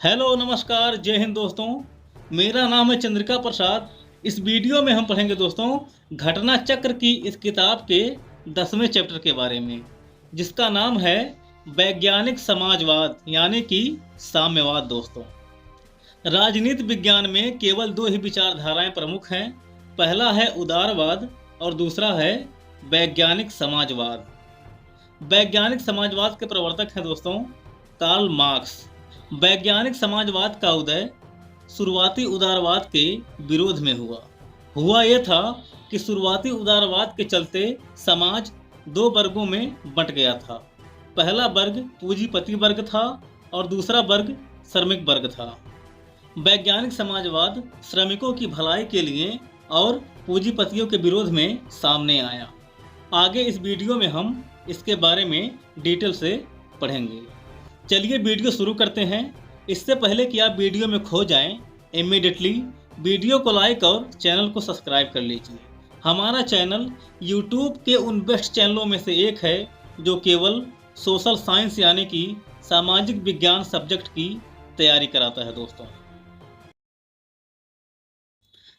Hello नमस्कार जय हिंद दोस्तों। मेरा नाम है चंद्रिका प्रसाद। इस वीडियो में हम पढ़ेंगे दोस्तों घटना चक्र की इस किताब के 10वें चैप्टर के बारे में, जिसका नाम है वैज्ञानिक समाजवाद यानी कि साम्यवाद। दोस्तों, राजनीति विज्ञान में केवल दो ही विचारधाराएं प्रमुख हैं। पहला है उदारवाद और दूसरा है वैज्ञानिक समाजवाद। वैज्ञानिक समाजवाद के प्रवर्तक हैं दोस्तों कार्ल मार्क्स। वैज्ञानिक समाजवाद का उदय शुरुआती उदारवाद के विरोध में हुआ यह था कि शुरुआती उदारवाद के चलते समाज दो वर्गों में बंट गया था। पहला वर्ग पूंजीपति वर्ग था और दूसरा वर्ग श्रमिक वर्ग था। वैज्ञानिक समाजवाद श्रमिकों की भलाई के लिए और पूंजीपतियों के विरोध में सामने आया। आगे इस वीडियो में हम इसके बारे में डिटेल से पढ़ेंगे। चलिए वीडियो शुरू करते हैं। इससे पहले कि आप वीडियो में खो जाएं, इमीडिएटली वीडियो को लाइक और चैनल को सब्सक्राइब कर लीजिए। हमारा चैनल यूट्यूब के उन बेस्ट चैनलों में से एक है जो केवल सोशल साइंस यानी कि सामाजिक विज्ञान सब्जेक्ट की तैयारी कराता है। दोस्तों,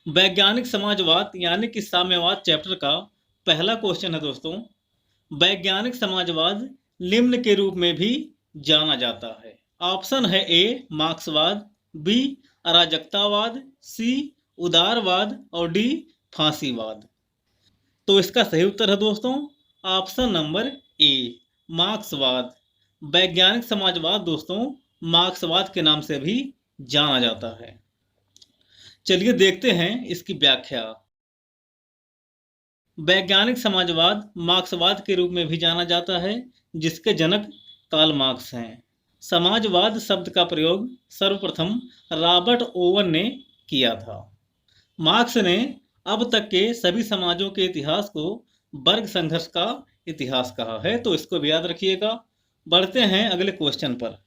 वैज्ञानिक समाजवाद यानी कि साम्यवाद चैप्टर का पहला क्वेश्चन है दोस्तों, वैज्ञानिक समाजवाद निम्न के रूप में भी जाना जाता है। ऑप्शन है ए मार्क्सवाद, बी अराजकतावाद, सी उदारवाद और डी फांसीवाद। तो इसका सही उत्तर है दोस्तों ऑप्शन नंबर ए मार्क्सवाद। वैज्ञानिक समाजवाद दोस्तों मार्क्सवाद के नाम से भी जाना जाता है। चलिए देखते हैं इसकी व्याख्या। वैज्ञानिक समाजवाद मार्क्सवाद के रूप में भी जाना जाता है, जिसके जनक कार्ल मार्क्स हैं। समाजवाद शब्द का प्रयोग सर्वप्रथम रॉबर्ट ओवन ने किया था। मार्क्स ने अब तक के सभी समाजों के इतिहास को वर्ग संघर्ष का इतिहास कहा है, तो इसको भी याद रखिएगा। बढ़ते हैं अगले क्वेश्चन पर।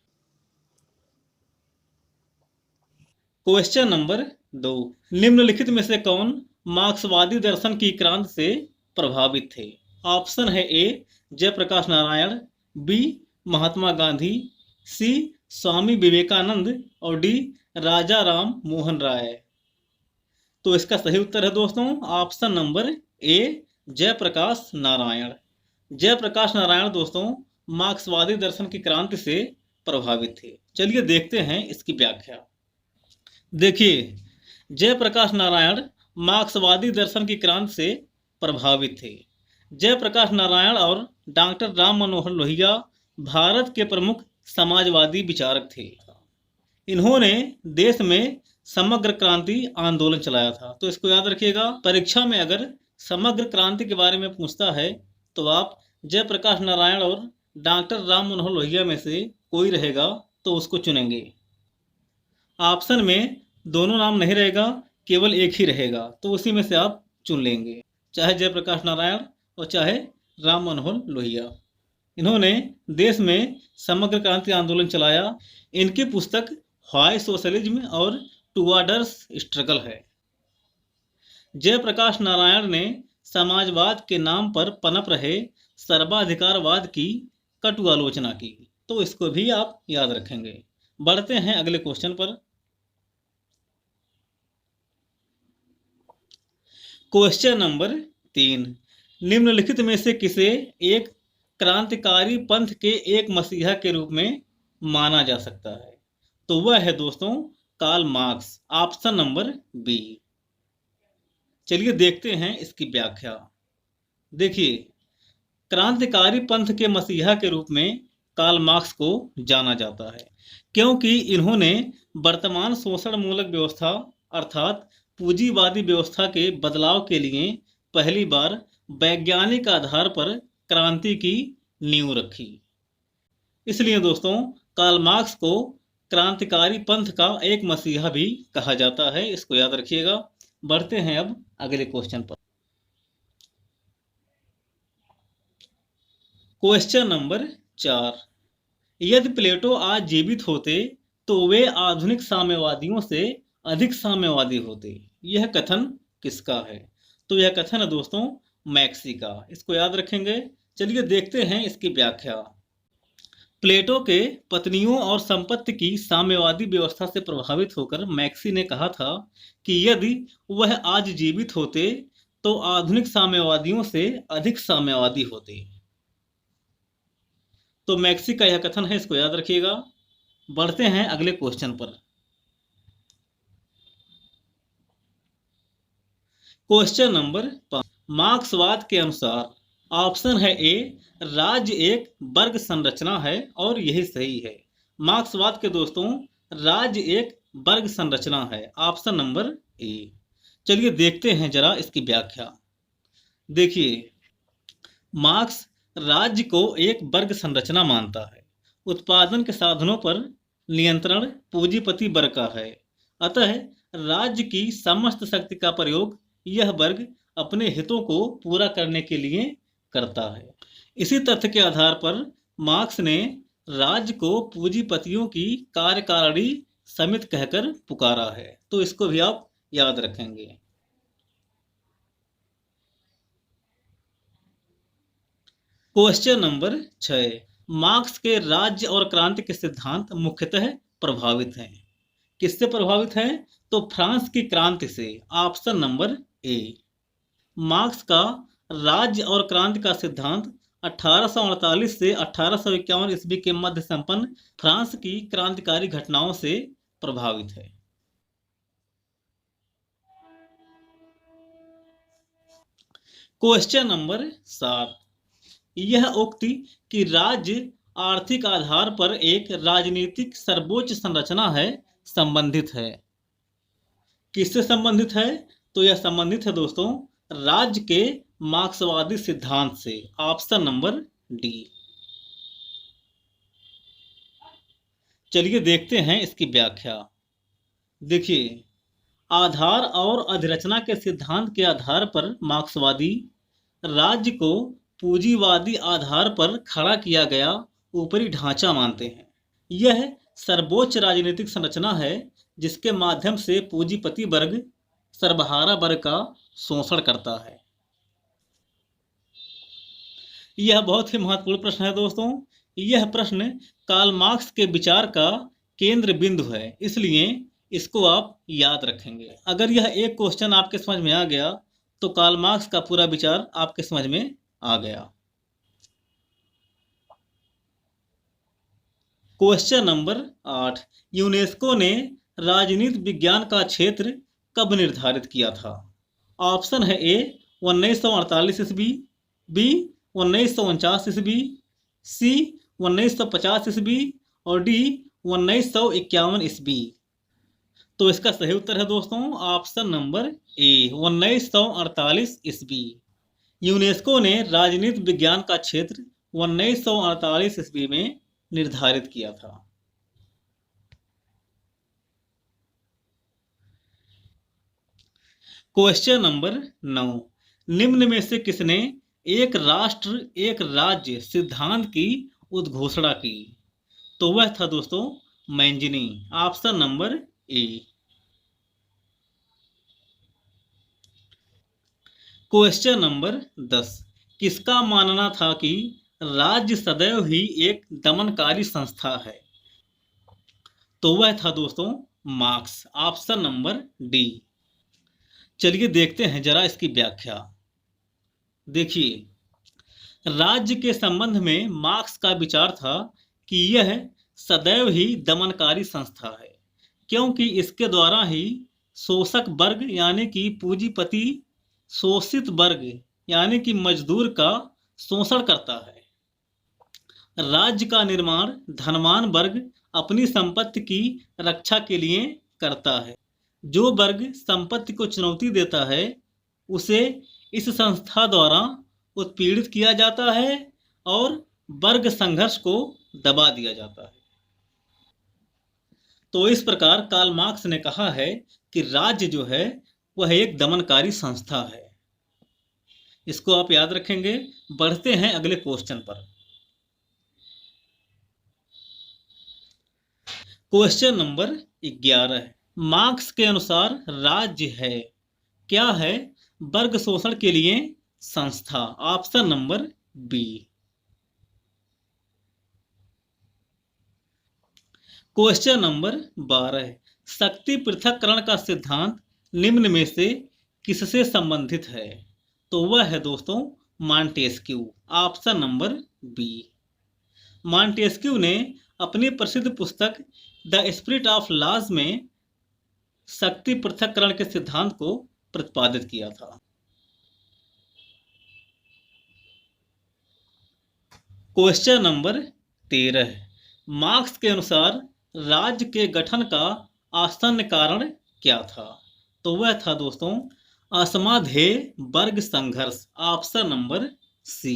क्वेश्चन नंबर 2, निम्नलिखित में से कौन मार्क्सवादी दर्शन की क्रांति से प्रभावित थे? ऑप्शन है A Jayaprakash Narayan, B Mahatma Gandhi, C Swami Vivekananda और डी राजा राम मोहन राय। तो इसका सही उत्तर है दोस्तों option number A Jayaprakash Narayan. Jayaprakash Narayan दोस्तों मार्क्सवादी दर्शन की क्रांति से प्रभावित थे। चलिए देखते हैं इसकी व्याख्या। देखिए, जयप्रकाश नारायण मार्क्सवादी दर्शन की क्रांति से प्रभावित थे। जयप्रकाश नारायण और डॉक्टर राम मनोहर लोहिया भारत के प्रमुख समाजवादी विचारक थे। इन्होंने देश में समग्र क्रांति आंदोलन चलाया था, तो इसको याद रखिएगा। परीक्षा में अगर समग्र क्रांति के बारे में पूछता है तो आप जयप्रकाश नारायण और डॉक्टर राम मनोहर लोहिया में से कोई रहेगा तो उसको चुनेंगे। ऑप्शन में दोनों नाम नहीं रहेगा, केवल एक ही रहेगा, तो उसी में से आप चुन लेंगे, चाहे जयप्रकाश नारायण और चाहे राम मनोहर लोहिया। इन्होंने देश में समग्र क्रांति आंदोलन चलाया। इनकी पुस्तक व्हाई सोशलिज्म और टुवार्ड्स स्ट्रगल है। जयप्रकाश नारायण ने समाजवाद के नाम पर पनप रहे सर्वाधिकारवाद की कटु आलोचना की, तो इसको भी आप याद रखेंगे। बढ़ते हैं अगले क्वेश्चन पर। क्वेश्चन नंबर 3, निम्नलिखित में से किसे एक क्रांतिकारी पंथ के एक मसीहा के रूप में माना जा सकता है? तो वह है दोस्तों Karl Marx. Option number B. चलिए देखते हैं इसकी व्याख्या। देखिए, क्रांतिकारी पंथ के मसीहा के रूप में कार्ल मार्क्स को जाना जाता है क्योंकि इन्होंने वर्तमान शोषण मूलक व्यवस्था अर्थात पूंजीवादी व्यवस्था के बदलाव के लिए पहली बार वैज्ञानिक आधार पर क्रांति की नींव रखी। इसलिए दोस्तों कार्ल मार्क्स को क्रांतिकारी पंथ का एक मसीहा भी कहा जाता है, इसको याद रखिएगा। बढ़ते हैं अब अगले क्वेश्चन पर। क्वेश्चन नंबर 4, यदि प्लेटो आज जीवित होते तो वे आधुनिक साम्यवादियों से अधिक साम्यवादी होते। यह कथन किसका है? तो यह कथन है दोस्तों मैक्सी का, इसको याद रखेंगे। चलिए देखते हैं इसकी व्याख्या। प्लेटो के पत्नियों और संपत्ति की साम्यवादी व्यवस्था से प्रभावित होकर मैक्सी ने कहा था कि यदि वह आज जीवित होते तो आधुनिक साम्यवादियों से अधिक साम्यवादी होते। तो मैक्सी का यह कथन है, इसको याद रखिएगा। बढ़ते हैं अगले क्वेश्चन पर। क्वेश्चन नंबर 5, मार्क्सवाद के अनुसार ऑप्शन है ए, राज्य एक वर्ग संरचना है और यही सही है। मार्क्सवाद के दोस्तों, राज्य एक वर्ग संरचना है, ऑप्शन नंबर ए। चलिए देखते हैं जरा इसकी व्याख्या। देखिए, मार्क्स राज्य को एक वर्ग संरचना मानता है। उत्पादन के साधनों पर नियंत्रण पूंजीपति वर्ग का है, अतः राज्य की समस्त शक्ति का प्रयोग यह वर्ग अपने हितों को पूरा करने के लिए करता है। इसी तथ्य के आधार पर मार्क्स ने राज्य को पूंजीपतियों की कार्यकारिणी समिति कहकर पुकारा है। तो इसको भी आप याद रखेंगे। क्वेश्चन नंबर 6, मार्क्स के राज्य और क्रांति के सिद्धांत मुख्यतः प्रभावित हैं। किससे प्रभावित हैं? तो फ्रांस की क्रांति से, ऑप्शन नंबर ए। मार्क्स का राज्य और क्रांति का सिद्धांत 1848 से 1851 ईस्वी के मध्य संपन्न फ्रांस की क्रांतिकारी घटनाओं से प्रभावित है। क्वेश्चन नंबर 7, यह उक्ति कि राज्य आर्थिक आधार पर एक राजनीतिक सर्वोच्च संरचना है संबंधित है। किससे संबंधित है? तो यह संबंधित है दोस्तों राज्य के मार्क्सवादी सिद्धांत से, ऑप्शन नंबर डी। चलिए देखते हैं इसकी व्याख्या। देखिए, आधार और अधिरचना के सिद्धांत के आधार पर मार्क्सवादी राज्य को पूंजीवादी आधार पर खड़ा किया गया ऊपरी ढांचा मानते हैं। यह सर्वोच्च राजनीतिक संरचना है जिसके माध्यम से पूंजीपति वर्ग सर्वहारा वर्ग का शोषण करता है। यह बहुत ही महत्वपूर्ण प्रश्न है दोस्तों। यह प्रश्न कार्ल मार्क्स के विचार का केंद्र बिंदु है, इसलिए इसको आप याद रखेंगे। अगर यह एक क्वेश्चन आपके समझ में आ गया तो कार्ल मार्क्स का पूरा विचार आपके समझ में आ गया। क्वेश्चन नंबर 8, यूनेस्को ने राजनीति विज्ञान का क्षेत्र कब निर्धारित किया था? ऑप्शन है ए 1948 ईस्वी, बी 1949 ईस्वी, सी 1950 ईस्वी और डी 1951 ईस्वी। तो इसका सही उत्तर है दोस्तों ऑप्शन नंबर ए 1948 ईस्वी। यूनेस्को ने राजनीति विज्ञान का क्षेत्र 1948 ईस्वी में निर्धारित किया था। क्वेश्चन नंबर 9, निम्न में से किसने एक राष्ट्र एक राज्य सिद्धांत की उद्घोषणा की? तो वह था दोस्तों Mazzini, option number A. Question number 10, किसका मानना था कि राज्य सदैव ही एक दमनकारी संस्था है? तो वह था दोस्तों मार्क्स, ऑप्शन नंबर डी। चलिए देखते हैं जरा इसकी व्याख्या। देखिए, राज्य के संबंध में मार्क्स का विचार था कि यह सदैव ही दमनकारी संस्था है, क्योंकि इसके द्वारा ही शोषक वर्ग यानी कि पूंजीपति शोषित वर्ग यानी कि मजदूर का शोषण करता है। राज्य का निर्माण धनवान वर्ग अपनी संपत्ति की रक्षा के लिए करता है। जो वर्ग संपत्ति को चुनौती देता है उसे इस संस्था द्वारा उत्पीड़ित किया जाता है और वर्ग संघर्ष को दबा दिया जाता है। तो इस प्रकार कार्ल मार्क्स ने कहा है कि राज्य जो है वह एक दमनकारी संस्था है। इसको आप याद रखेंगे। बढ़ते हैं अगले क्वेश्चन पर। क्वेश्चन नंबर 11, मार्क्स के अनुसार राज्य है क्या है? वर्ग शोषण के लिए संस्था, option number B. Question number 12, शक्ति पृथक्करण का सिद्धांत निम्न में से किससे संबंधित है? तो वह है दोस्तों Montesquieu. Option number B. Montesquieu ने अपनी प्रसिद्ध पुस्तक द स्पिरिट ऑफ लॉज में शक्ति पृथक्करण के सिद्धांत को प्रतिपादित किया था। क्वेश्चन नंबर 13, मार्क्स के अनुसार राज्य के गठन का आसन्न कारण क्या था? तो वह था दोस्तों असमाधेय वर्ग संघर्ष। Option number C.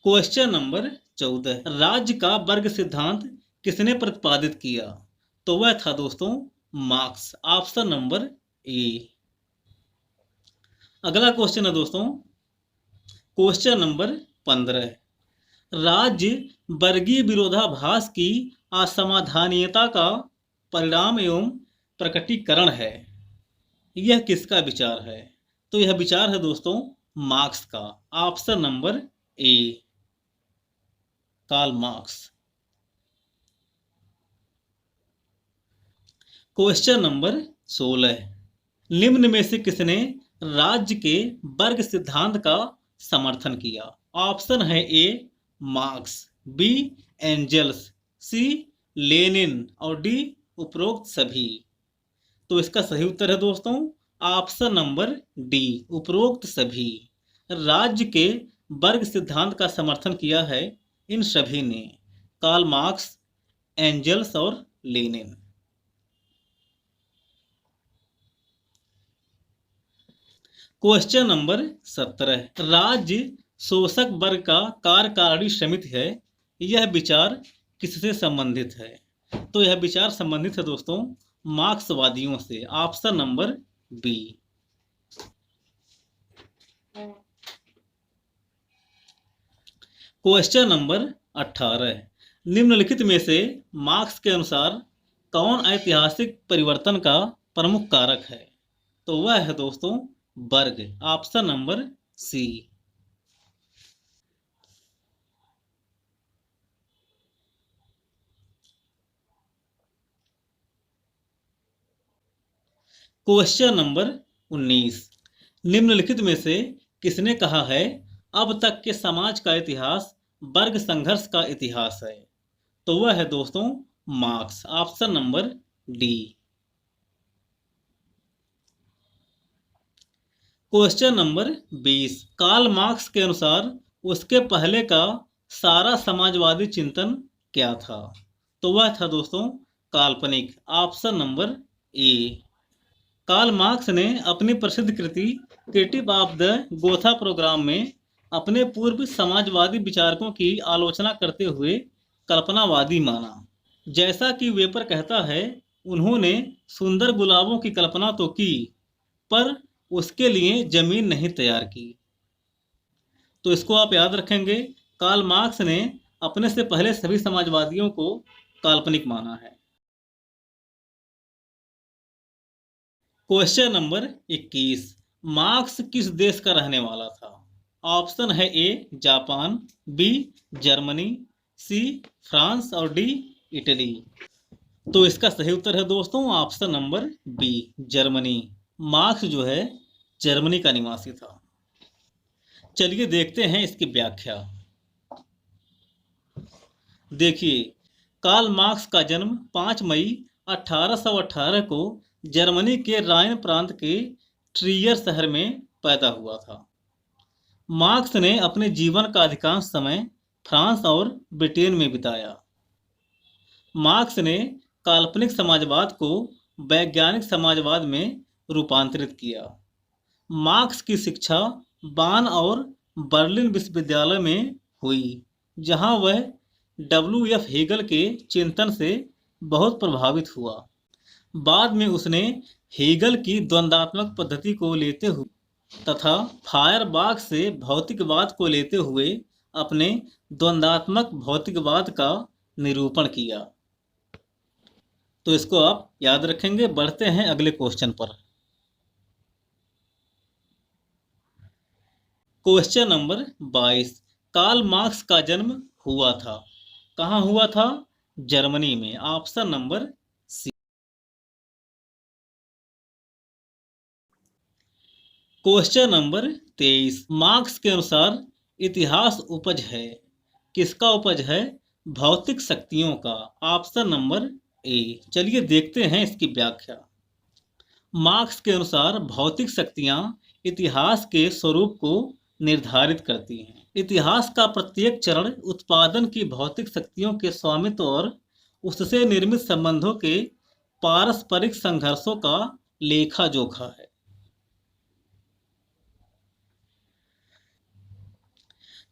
Question number 14, राज्य का वर्ग सिद्धांत किसने प्रतिपादित किया? तो वह था दोस्तों मार्क्स। ऑप्शन नंबर ए। अगला क्वेश्चन है दोस्तों क्वेश्चन नंबर 15, राज्य वर्गीय विरोधाभास की असमाधानीयता का परिणाम एवं प्रकटीकरण है। यह किसका विचार है? तो यह विचार है दोस्तों मार्क्स का। Option number A, Karl Marx. Question number 16, निम्न में से किसने राज्य के वर्ग सिद्धांत का समर्थन किया? ऑप्शन है ए मार्क्स, बी एंजल्स, सी लेनिन और डी उपरोक्त सभी। तो इसका सही उत्तर है दोस्तों ऑप्शन नंबर डी, उपरोक्त सभी। राज्य के वर्ग सिद्धांत का समर्थन किया है इन सभी ने, कार्ल मार्क्स, एंजल्स और लेनिन। क्वेश्चन नंबर 17, राज्य शोषक वर्ग का कार्यकारिणी समिति है, यह विचार किससे संबंधित है? तो यह विचार संबंधित है दोस्तों मार्क्सवादियों से। Option number B. Question number 18, निम्नलिखित में से मार्क्स के अनुसार कौन ऐतिहासिक परिवर्तन का प्रमुख कारक है? तो वह है दोस्तों वर्ग। Option number C. Question number 19, निम्नलिखित में से किसने कहा है अब तक के समाज का इतिहास वर्ग संघर्ष का इतिहास है? तो वह है दोस्तों Marx. Option number D. Question number 20, Karl Marx के अनुसार उसके पहले का सारा समाजवादी चिंतन क्या था? तो वह था दोस्तों काल्पनिक। Option number A. Karl Marx ने अपनी प्रसिद्ध कृति critique of the Gotha program में अपने पूर्व समाजवादी विचारकों की आलोचना करते हुए कल्पनावादी माना। जैसा कि वेपर कहता है, उन्होंने सुंदर गुलाबों की कल्पना तो की पर उसके लिए जमीन नहीं तैयार की। तो इसको आप याद रखेंगे, कार्ल मार्क्स ने अपने से पहले सभी समाजवादियों को काल्पनिक माना है। क्वेश्चन नंबर 21, मार्क्स किस देश का रहने वाला था? ऑप्शन है A Japan, B Germany, C France और डी इटली। तो इसका सही उत्तर है दोस्तों option number B, Germany. Marx जो है जर्मनी का निवासी था। चलिए देखते हैं इसकी व्याख्या। देखिए, कार्ल मार्क्स का जन्म 5 मई 1818 को जर्मनी के राइन प्रांत के ट्रियर शहर में पैदा हुआ था। मार्क्स ने अपने जीवन का अधिकांश समय फ्रांस और ब्रिटेन में बिताया। मार्क्स ने काल्पनिक समाजवाद को वैज्ञानिक समाजवाद में रूपांतरित किया। मार्क्स की शिक्षा बान और बर्लिन विश्वविद्यालय में हुई, जहां वह W.F. हेगल के चिंतन से बहुत प्रभावित हुआ। बाद में उसने हेगल की द्वंद्वात्मक पद्धति को लेते हुए तथा फायरबाख से भौतिकवाद को लेते हुए अपने द्वंद्वात्मक भौतिकवाद का निरूपण किया। तो इसको आप याद रखेंगे। बढ़ते हैं अगले क्वेश्चन पर। क्वेश्चन नंबर 22, कार्ल मार्क्स का जन्म हुआ था? कहाँ हुआ था? जर्मनी में। Option number C. Question number 23, Marx के अनुसार इतिहास उपज है? किसका उपज है? भौतिक शक्तियों का। ऑप्शन नंबर ए। चलिए देखते हैं इसकी व्याख्या। मार्क्स के अनुसार भौतिक शक्तियां इतिहास के स्वरूप को निर्धारित करती हैं। इतिहास का प्रत्येक चरण उत्पादन की भौतिक शक्तियों के स्वामित्व और उससे निर्मित संबंधों के पारस्परिक संघर्षों का लेखा जोखा है।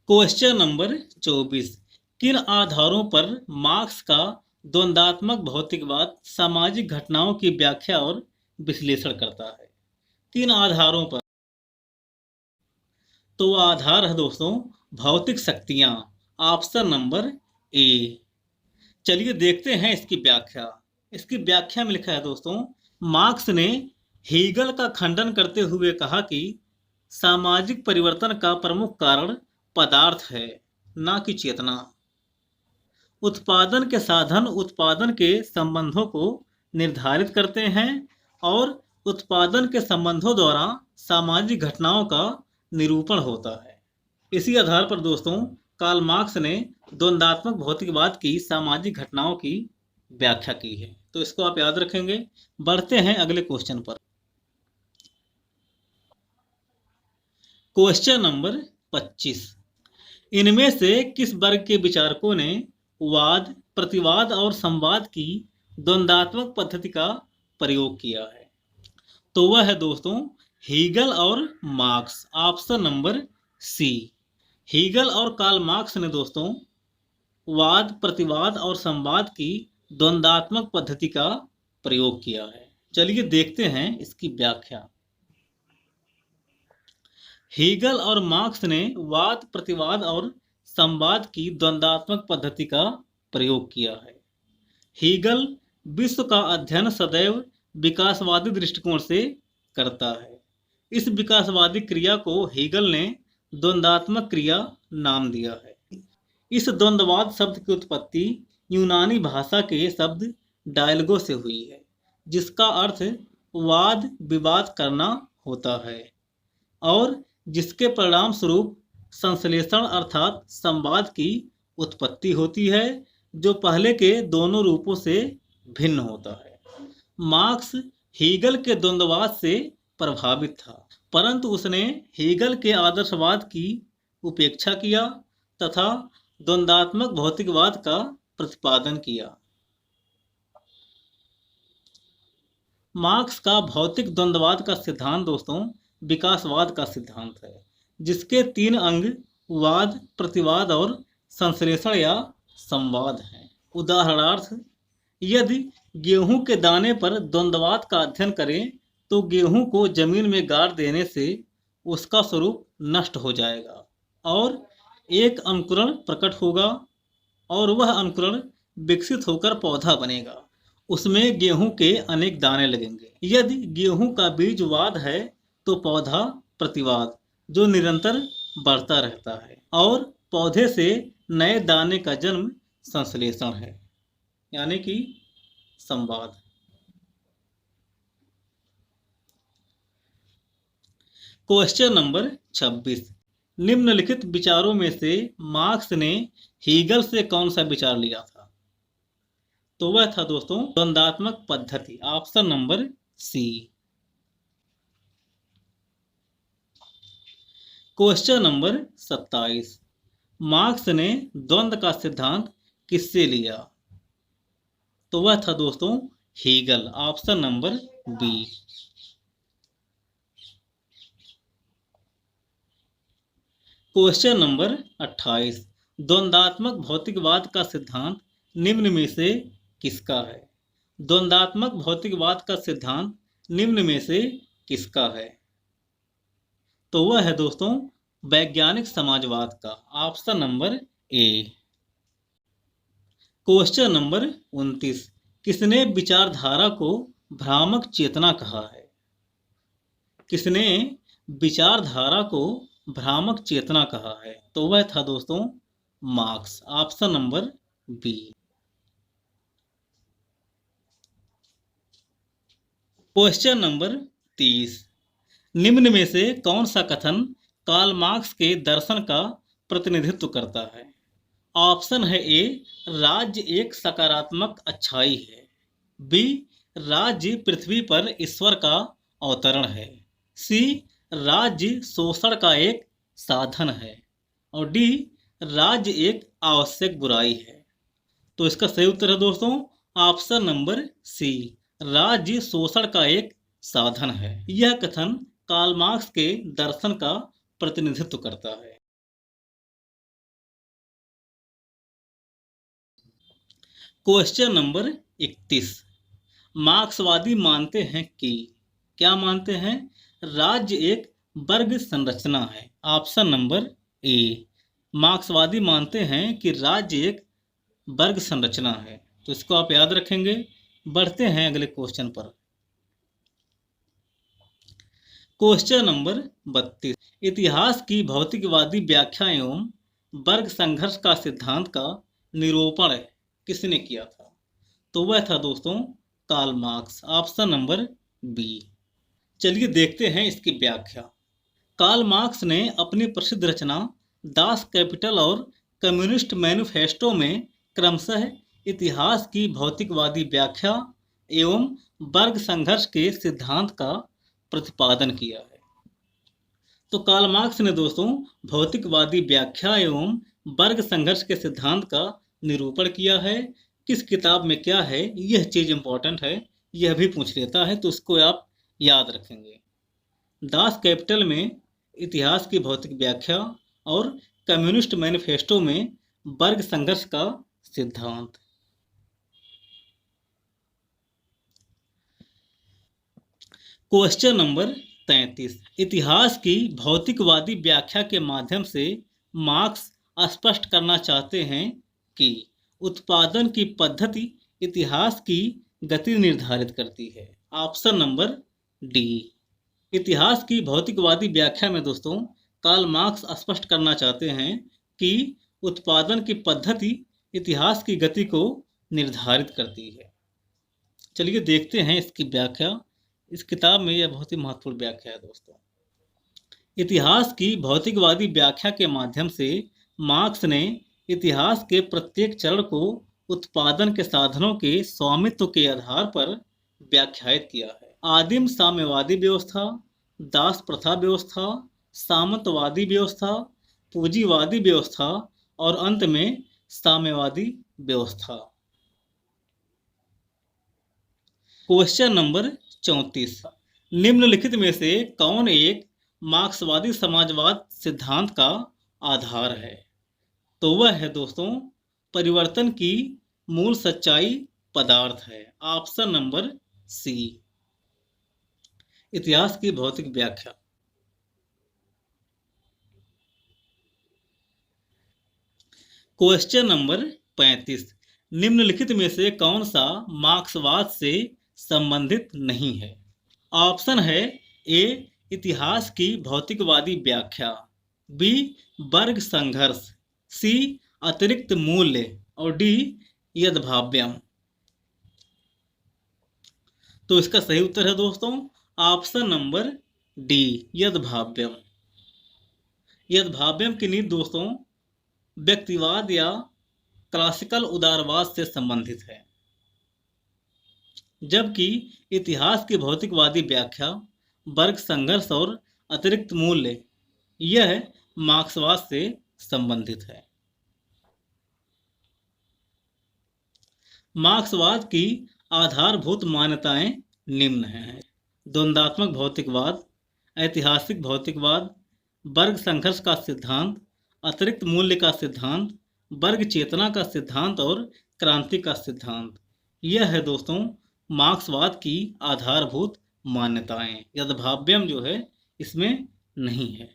क्वेश्चन नंबर 24, किन आधारों पर मार्क्स का द्वंद्वात्मक भौतिकवाद सामाजिक घटनाओं की व्याख्या और विश्लेषण करता है? किन आधारों पर? तो आधार है दोस्तों भौतिक शक्तियां। ऑप्शन नंबर ए। चलिए देखते हैं इसकी व्याख्या। इसकी व्याख्या में लिखा है दोस्तों, मार्क्स ने हीगल का खंडन करते हुए कहा कि सामाजिक परिवर्तन का प्रमुख कारण पदार्थ है, ना कि चेतना। उत्पादन के साधन उत्पादन के संबंधों को निर्धारित करते हैं और उत्पादन के संबंधों द्वारा सामाजिक घटनाओं का निरूपण होता है। इसी आधार पर दोस्तों कार्ल मार्क्स ने द्वंद्वात्मक भौतिकवाद की सामाजिक घटनाओं की व्याख्या की है। तो इसको आप याद रखेंगे। बढ़ते हैं अगले क्वेश्चन पर। क्वेश्चन नंबर 25, इनमें से किस वर्ग के विचारकों ने वाद, प्रतिवाद और संवाद की द्वंद्वात्मक पद्धति का प्रयोग किया है? तो वह है दोस्तों हीगल और Marx. Option number C. Hegel और कार्ल मार्क्स ने दोस्तों वाद, प्रतिवाद और संवाद की द्वंद्वात्मक पद्धति का प्रयोग किया है। चलिए देखते हैं इसकी व्याख्या। हीगल और मार्क्स ने वाद, प्रतिवाद और संवाद की द्वंद्वात्मक पद्धति का प्रयोग किया है। हीगल विश्व का अध्ययन सदैव विकासवादी दृष्टिकोण से करता है। इस विकासवादी क्रिया को हीगल ने द्वंद्वात्मक क्रिया नाम दिया है। इस द्वंद्ववाद शब्द की उत्पत्ति यूनानी भाषा के शब्द डायलगो से हुई है, जिसका अर्थ वाद विवाद करना होता है और जिसके परिणाम स्वरूप संश्लेषण अर्थात संवाद की उत्पत्ति होती है, जो पहले के दोनों रूपों से भिन्न होता है। मार्क्स हीगल के द्वंद्ववाद से प्रभावित था, परंतु उसने हीगल के आदर्शवाद की उपेक्षा किया तथा द्वंद्वात्मक भौतिकवाद का प्रतिपादन किया। मार्क्स का भौतिक द्वंद्ववाद का सिद्धांत दोस्तों विकासवाद का सिद्धांत है, जिसके 3 अंग वाद, प्रतिवाद और संश्लेषण या संवाद हैं। उदाहरणार्थ, यदि गेहूं के दाने पर द्वंद्ववाद का अध्ययन करें तो गेहूं को जमीन में गाड़ देने से उसका स्वरूप नष्ट हो जाएगा और एक अंकुरण प्रकट होगा और वह अंकुरण विकसित होकर पौधा बनेगा। उसमें गेहूं के अनेक दाने लगेंगे। यदि गेहूं का बीज वाद है तो पौधा प्रतिवाद, जो निरंतर बढ़ता रहता है, और पौधे से नए दाने का जन्म संश्लेषण है, यानी कि संवाद। क्वेश्चन नंबर 26, निम्नलिखित विचारों में से मार्क्स ने हीगल से कौन सा विचार लिया था? तो वह था दोस्तों द्वंद्वात्मक पद्धति। Option number C. Question number 27, Marx ने द्वंद्व का सिद्धांत किससे लिया? तो वह था दोस्तों Hegel. Option number B. Question number 28, द्वंद्वात्मक भौतिकवाद का सिद्धांत निम्न में से किसका है? द्वंद्वात्मक भौतिकवाद का सिद्धांत निम्न में से किसका है? तो वह है दोस्तों वैज्ञानिक समाजवाद का। Option number A. Question number 29, किसने विचारधारा को भ्रामक चेतना कहा है? किसने विचारधारा को भ्रामक चेतना कहा है? तो वह था दोस्तों Marx. Option number B. Question number 30। निम्न में से कौन सा कथन कार्ल मार्क्स के दर्शन का प्रतिनिधित्व करता है? ऑप्शन है ए, राज्य एक सकारात्मक अच्छाई है। बी, राज्य पृथ्वी पर ईश्वर का अवतरण है। सी, राज्य शोषण का एक साधन है। और डी, राज्य एक आवश्यक बुराई है। तो इसका सही उत्तर है दोस्तों ऑप्शन नंबर सी, राज्य शोषण का एक साधन है। यह कथन कार्ल मार्क्स के दर्शन का प्रतिनिधित्व करता है। Question number 31। मार्क्सवादी मानते हैं कि, क्या मानते हैं? राज्य एक वर्ग संरचना है। ऑप्शन नंबर ए। मार्क्सवादी मानते हैं कि राज्य एक वर्ग संरचना है। तो इसको आप याद रखेंगे। बढ़ते हैं अगले क्वेश्चन पर। Question number 32। इतिहास की भौतिकवादी व्याख्या एवं वर्ग संघर्ष का सिद्धांत का निरूपण किसने किया था? तो वह था दोस्तों Karl Marx. Option number B. चलिए देखते हैं इसकी व्याख्या। कार्ल मार्क्स ने अपनी प्रसिद्ध रचना दास कैपिटल और कम्युनिस्ट मैनिफेस्टो में क्रमशः इतिहास की भौतिकवादी व्याख्या एवं वर्ग संघर्ष के सिद्धांत का प्रतिपादन किया है। तो कार्ल मार्क्स ने दोस्तों भौतिकवादी व्याख्या एवं वर्ग संघर्ष के सिद्धांत का निरूपण किया है। किस किताब में क्या है यह चीज इंपॉर्टेंट है, यह भी पूछ लेता है, तो इसको आप याद रखेंगे। दास कैपिटल में इतिहास की भौतिक व्याख्या और कम्युनिस्ट मैनिफेस्टो में वर्ग संघर्ष का सिद्धांत। Question number 33। इतिहास की भौतिकवादी व्याख्या के माध्यम से मार्क्स स्पष्ट करना चाहते हैं कि उत्पादन की पद्धति इतिहास की गति निर्धारित करती है। Option number D. इतिहास की भौतिकवादी व्याख्या में दोस्तों कार्ल मार्क्स स्पष्ट करना चाहते हैं कि उत्पादन की पद्धति इतिहास की गति को निर्धारित करती है। चलिए देखते हैं इसकी व्याख्या। इस किताब में यह बहुत ही महत्वपूर्ण व्याख्या है दोस्तों। इतिहास की भौतिकवादी व्याख्या के माध्यम से मार्क्स ने इतिहास के प्रत्येक चरण को उत्पादन के साधनों के स्वामित्व के आधार पर व्याख्यायित किया है। आदिम साम्यवादी व्यवस्था, दास प्रथा व्यवस्था, सामंतवादी व्यवस्था, पूंजीवादी व्यवस्था और अंत में साम्यवादी व्यवस्था। Question number 34। निम्नलिखित में से कौन एक मार्क्सवादी समाजवाद सिद्धांत का आधार है? तो वह है दोस्तों परिवर्तन की मूल सच्चाई पदार्थ है। Option number C. इतिहास की भौतिक व्याख्या। Question number 35। निम्नलिखित में से कौन सा मार्क्सवाद से संबंधित नहीं है? ऑप्शन है ए, इतिहास की भौतिकवादी व्याख्या, बी, वर्ग संघर्ष, सी, अतिरिक्त मूल्य और डी, यद्भाव्यम। तो इसका सही उत्तर है दोस्तों ऑप्शन नंबर डी, यद्भाव्यम। यद्भाव्यम की नींव दोस्तों व्यक्तिवाद या क्लासिकल उदारवाद से संबंधित है, जबकि इतिहास की भौतिकवादी व्याख्या, वर्ग संघर्ष और अतिरिक्त मूल्य यह मार्क्सवाद से संबंधित है। मार्क्सवाद की आधारभूत मान्यताएं निम्न हैं: द्वंद्वात्मक भौतिकवाद, ऐतिहासिक भौतिकवाद, वर्ग संघर्ष का सिद्धांत, अतिरिक्त मूल्य का सिद्धांत, वर्ग चेतना का सिद्धांत और क्रांति का सिद्धांत। यह है दोस्तों मार्क्सवाद की आधारभूत मान्यताएं। यद्भाव्यम जो है इसमें नहीं है।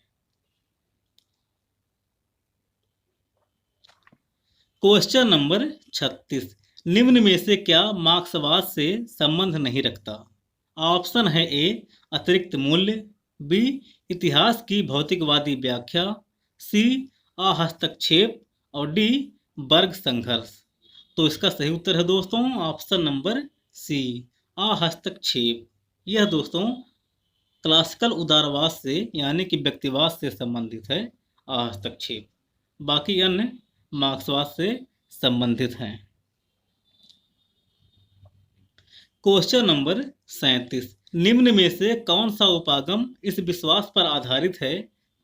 Question number 36। निम्न में से क्या मार्क्सवाद से संबंध नहीं रखता? ऑप्शन है ए, अतिरिक्त मूल्य, बी इतिहास की भौतिकवादी व्याख्या, सी अहस्तक्षेप और डी वर्ग संघर्ष। तो इसका सही उत्तर है दोस्तों ऑप्शन नंबर सी अहस्तक्षेप। यह दोस्तों क्लासिकल उदारवाद से यानी कि व्यक्तिवाद से संबंधित है हस्तक्षेप। बाकी अन्य मार्क्सवाद से संबंधित हैं। क्वेश्चन नंबर 37, निम्न में से कौन सा उपागम इस विश्वास पर आधारित है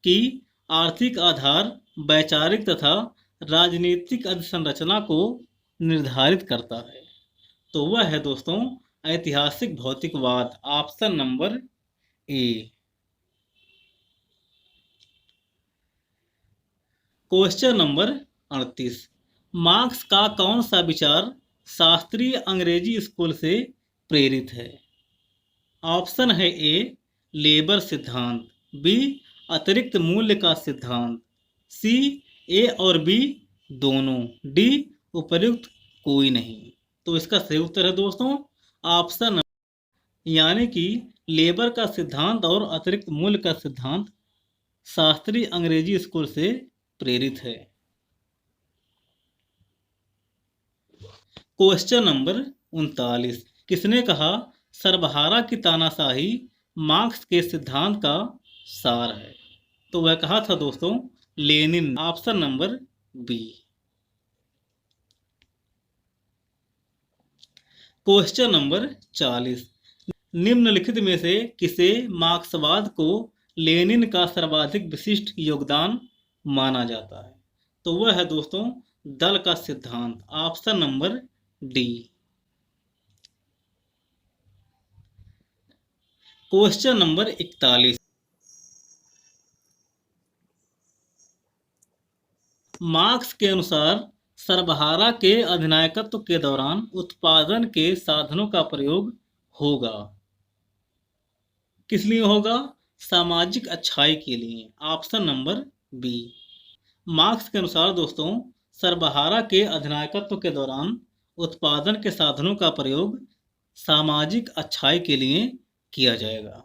कि आर्थिक आधार वैचारिक तथा राजनीतिक अधिसंरचना को निर्धारित करता है? तो वह है दोस्तों ऐतिहासिक भौतिकवाद, option number A. Question number 38, Marx का कौन सा विचार शास्त्रीय अंग्रेजी स्कूल से प्रेरित है? ऑप्शन है ए लेबर सिद्धांत, बी अतिरिक्त मूल्य का सिद्धांत, सी ए और बी दोनों, डी उपर्युक्त कोई नहीं। तो इसका सही उत्तर है दोस्तों ऑप्शन यानी कि लेबर का सिद्धांत और अतिरिक्त मूल्य का सिद्धांत शास्त्रीय अंग्रेजी स्कूल से प्रेरित है। क्वेश्चन नंबर 39, किसने कहा सर्वहारा की तानाशाही मार्क्स के सिद्धांत का सार है? तो वह कहा था दोस्तों Lenin, option number B. Question number 40, निम्नलिखित में से किसे मार्क्सवाद को लेनिन का सर्वाधिक विशिष्ट योगदान माना जाता है? तो वह है दोस्तों दल का सिद्धांत, option number D. Question number 41, marks के अनुसार सर्वहारा के अधिनायकत्व के दौरान उत्पादन के साधनों का प्रयोग होगा, किस लिए होगा? सामाजिक अच्छाई के लिए, ऑप्शन नंबर बी। मार्क्स के अनुसार दोस्तों सर्वहारा के अधिनायकत्व के दौरान उत्पादन के साधनों का प्रयोग सामाजिक अच्छाई के लिए किया जाएगा।